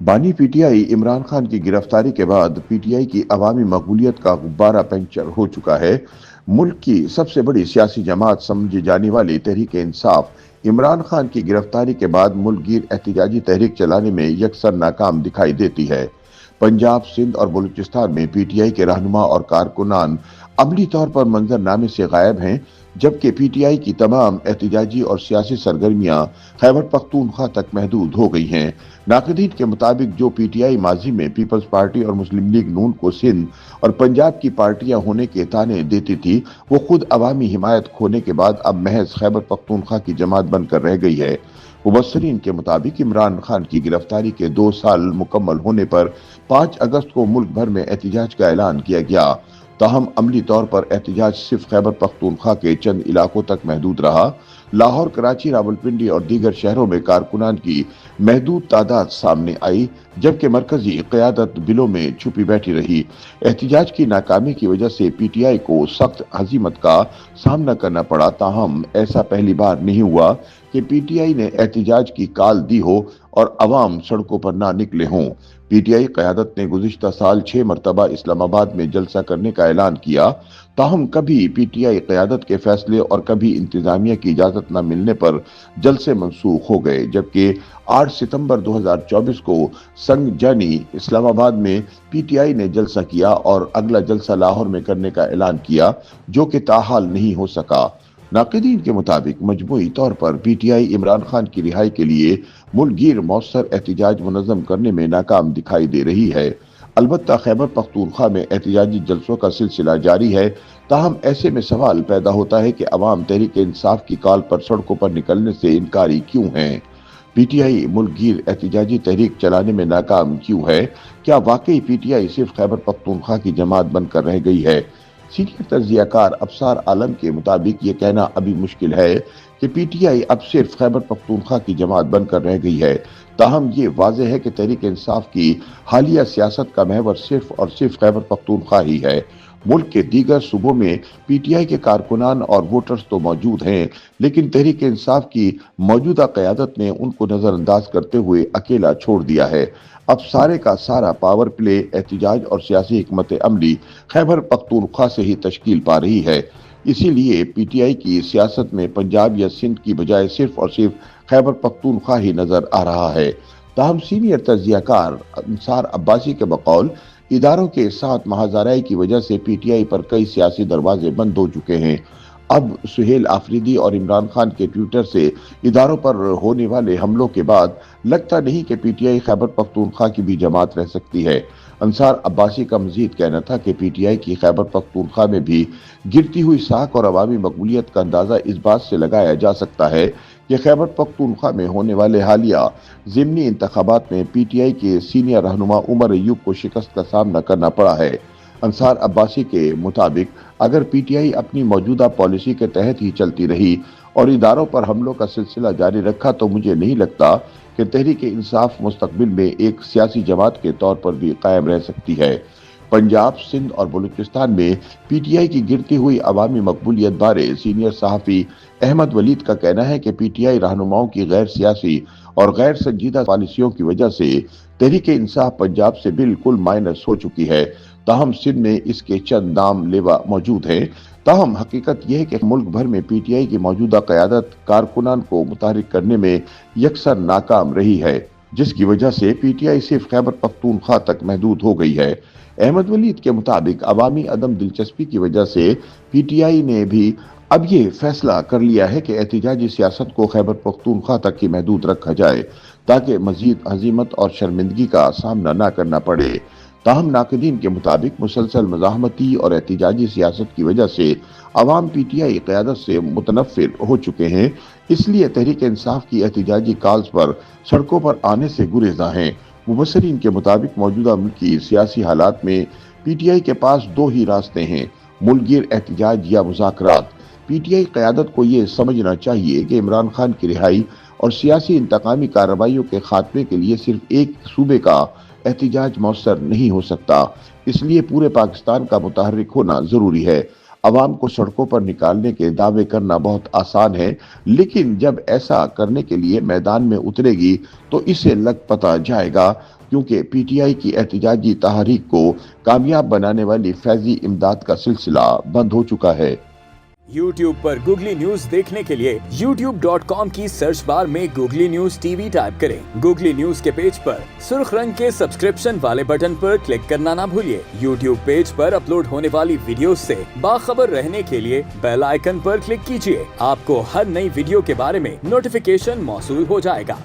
बानी पीटीआई इमरान खान की गिरफ्तारी के बाद पीटीआई की अवामी मकबूलियत का गुब्बारा पंक्चर हो चुका है। मुल्क की सबसे बड़ी सियासी जमात समझी जाने वाली तहरीक इंसाफ इमरान खान की गिरफ्तारी के बाद मुल्क गिर एहतजाजी तहरीक चलाने में यकसर नाकाम दिखाई देती है। पंजाब, सिंध और बलूचिस्तान में पीटीआई के रहनुमा और कारकुनान अमली तौर पर मंजरनामे से गायब हैं, जबकि पीटीआई की तमाम एहतजाजी और सियासी सरगर्मियां खैबर पख्तूनख्वा तक महदूद हो गई हैं। नाक़दीन के मुताबिक जो पीटीआई माजी में पीपल्स पार्टी और मुस्लिम लीग नून को सिंध और पंजाब की पार्टियां होने के ताने देती थी, वो खुद अवामी हिमायत खोने के बाद अब महज खैबर पख्तूनख्वा की जमात बनकर रह गई है। मुबस्सरीन के मुताबिक इमरान खान की गिरफ्तारी के 2 साल मुकम्मल होने पर 5 अगस्त को मुल्क भर में एहतजाज का ऐलान किया गया। ताहम अमली तौर पर एहतजाज सिर्फ खैबर पख्तूनख्वा के चंद इलाकों तक महदूद रहा। लाहौर, कराची, रावलपिंडी और दीगर शहरों में कारकुनान की महदूद तादाद सामने आई, जबकि मरकजी क़यादत बिलों में छुपी बैठी रही। एहतजाज की नाकामी की वजह से पीटीआई को सख्त हजीमत का सामना करना पड़ा। ताहम ऐसा पहली बार नहीं हुआ कि पीटीआई ने एहतजाज की काल दी हो और अवाम सड़कों पर ना निकले हों। पीटीआई क़यादत ने गुज़िश्ता साल 6 मरतबा इस्लामाबाद में जलसा करने का ऐलान किया। ताहम कभी पीटीआई क़यादत के फैसले और कभी इंतजामिया की इजाज़त न मिलने पर जलसे मनसूख हो गए, जबकि 8 सितंबर 2024 को संग जानी इस्लामाबाद में पीटीआई ने जलसा किया और अगला जलसा लाहौर में करने का ऐलान किया, जो कि ताहाल नहीं हो सका। नाक़दीन के मुताबिक मजमूई तौर पर पीटीआई इमरान खान की रिहाई के लिए मुल्क गिर मौसर एहतजाज मुनज़्ज़म करने में नाकाम दिखाई दे रही है। अलबत्ता खैबर पख्तूनख्वा में एहतजाजी जलसों का सिलसिला जारी है। ताहम ऐसे में सवाल पैदा होता है कि अवाम तहरीक इंसाफ की कॉल पर सड़कों पर निकलने से इनकारी क्यों हैं? पीटीआई मुल्क गिर एहतजाजी तहरीक चलाने में नाकाम क्यों है? क्या वाकई पीटीआई सिर्फ खैबर पख्तूनख्वा की जमात बनकर रह गई है? सीनियर तज्जियाकार अफसार आलम के मुताबिक ये कहना अभी मुश्किल है कि पीटीआई अब सिर्फ खैबर पख्तूनख्वा की जमात बनकर रह गई है। ताहम ये वाज़ेह है कि तहरीक इंसाफ की हालिया सियासत का महवर सिर्फ और सिर्फ खैबर पख्तूनख्वा ही है। मुल्क के दीगर सूबों में पीटीआई के कारकुनान और वोटर्स तो मौजूद हैं, लेकिन तहरीक इंसाफ की मौजूदा क़यादत ने उनको नज़रअंदाज करते हुए अकेला छोड़ दिया है। अब सारे का सारा पावर प्ले, एहतजाज और सियासी हिकमत अमली खैबर पख्तूनख्वा से ही तश्कील पा रही है। इसीलिए पीटीआई की सियासत में पंजाब या सिंध की बजाय सिर्फ और सिर्फ खैबर पख्तूनख्वा ही नजर आ रहा है। ताहम सीनियर तज्जियाकार अंसार अब्बासी के बकौल इदारों के साथ महाजराई की वजह से पीटीआई पर कई सियासी दरवाजे बंद हो चुके हैं। अब सुहेल आफरीदी और इमरान खान के ट्विटर से इदारों पर होने वाले हमलों के बाद लगता नहीं कि पीटीआई खैबर पख्तूनख्वा की भी जमात रह सकती है। अंसार अब्बासी का मजीद कहना था कि पीटीआई की खैबर पख्तूनख्वा में भी गिरती हुई साख और अवामी मकबूलियत का अंदाजा इस बात से लगाया जा सकता है कि खैबर पख्तूनख्वा में होने वाले हालिया ज़िमनी इंतखाबात में पीटीआई के सीनियर रहनुमा उमर अय्यूब को शिकस्त का सामना करना पड़ा है। अंसार अब्बासी के मुताबिक अगर पीटीआई अपनी मौजूदा पॉलिसी के तहत ही चलती रही और इदारों पर हमलों का सिलसिला जारी रखा तो मुझे नहीं लगता कि तहरीक इंसाफ मुस्तकबिल में एक सियासी जमात के तौर पर भी कायम रह सकती है। पंजाब, सिंध और बलूचिस्तान में पीटीआई की गिरती हुई अवामी मकबूलियत बारे सीनियर सहाफ़ी अहमद वलीद का कहना है कि पीटीआई रहनुमाओं की गैर सियासी और गैर संजीदा पॉलिसियों की वजह से तहरीक इंसाफ पंजाब से बिल्कुल माइनस हो चुकी है। ताहम सिंध में इसके चंद दाम लेवा मौजूद है। ताहम हकीकत यह है कि मुल्क भर में पीटीआई की मौजूदा क़यादत कारकुनान को मुतहरिक करने में यकसर नाकाम रही है, जिसकी वजह से पीटीआई सिर्फ खैबर पख्तूनख्वा तक महदूद हो गई है। अहमद वलीद के मुताबिक अवामी अदम दिलचस्पी की वजह से पीटीआई ने भी अब ये फैसला कर लिया है कि एहतजाजी सियासत को खैबर पख्तूनख्वा तक ही महदूद रखा जाए, ताकि मजीद हजीमत और शर्मिंदगी का सामना न करना पड़े। ताहम नाक़दीन के मुताबिक मुसलसल मज़ाहमती और एहतजाजी सियासत की वजह से अवाम पीटीआई क़यादत से मुतनफ़िर हो चुके हैं, इसलिए तहरीक इंसाफ की एहतजाजी कॉल्स पर सड़कों पर आने से गुरेज़ा हैं। मुबस्सरीन के मुताबिक मौजूदा मुल्क की सियासी हालात में पीटीआई के पास 2 ही रास्ते हैं, मुल्क गिर एहतजाज या मुज़ाकरात। पीटीआई क़यादत को ये समझना चाहिए कि इमरान खान की रिहाई और सियासी इंतकामी कार्रवाइयों के खात्मे के लिए सिर्फ एक सूबे का एहतजाज मौसर नहीं हो सकता, इसलिए पूरे पाकिस्तान का मुतहर्रिक होना जरूरी है। अवाम को सड़कों पर निकालने के दावे करना बहुत आसान है, लेकिन जब ऐसा करने के लिए मैदान में उतरेगी तो इसे लग पता जाएगा क्योंकि पीटीआई की एहतजाजी तहरीक को कामयाब बनाने वाली फैजी इमदाद का सिलसिला बंद हो चुका है। YouTube पर गूगली न्यूज देखने के लिए youtube.com की सर्च बार में गूगली न्यूज टीवी टाइप करें। गूगली न्यूज के पेज पर सुर्ख रंग के सब्सक्रिप्शन वाले बटन पर क्लिक करना ना भूलिए। YouTube पेज पर अपलोड होने वाली वीडियो से बाखबर रहने के लिए बेल आइकन पर क्लिक कीजिए। आपको हर नई वीडियो के बारे में नोटिफिकेशन मौसूल हो जाएगा।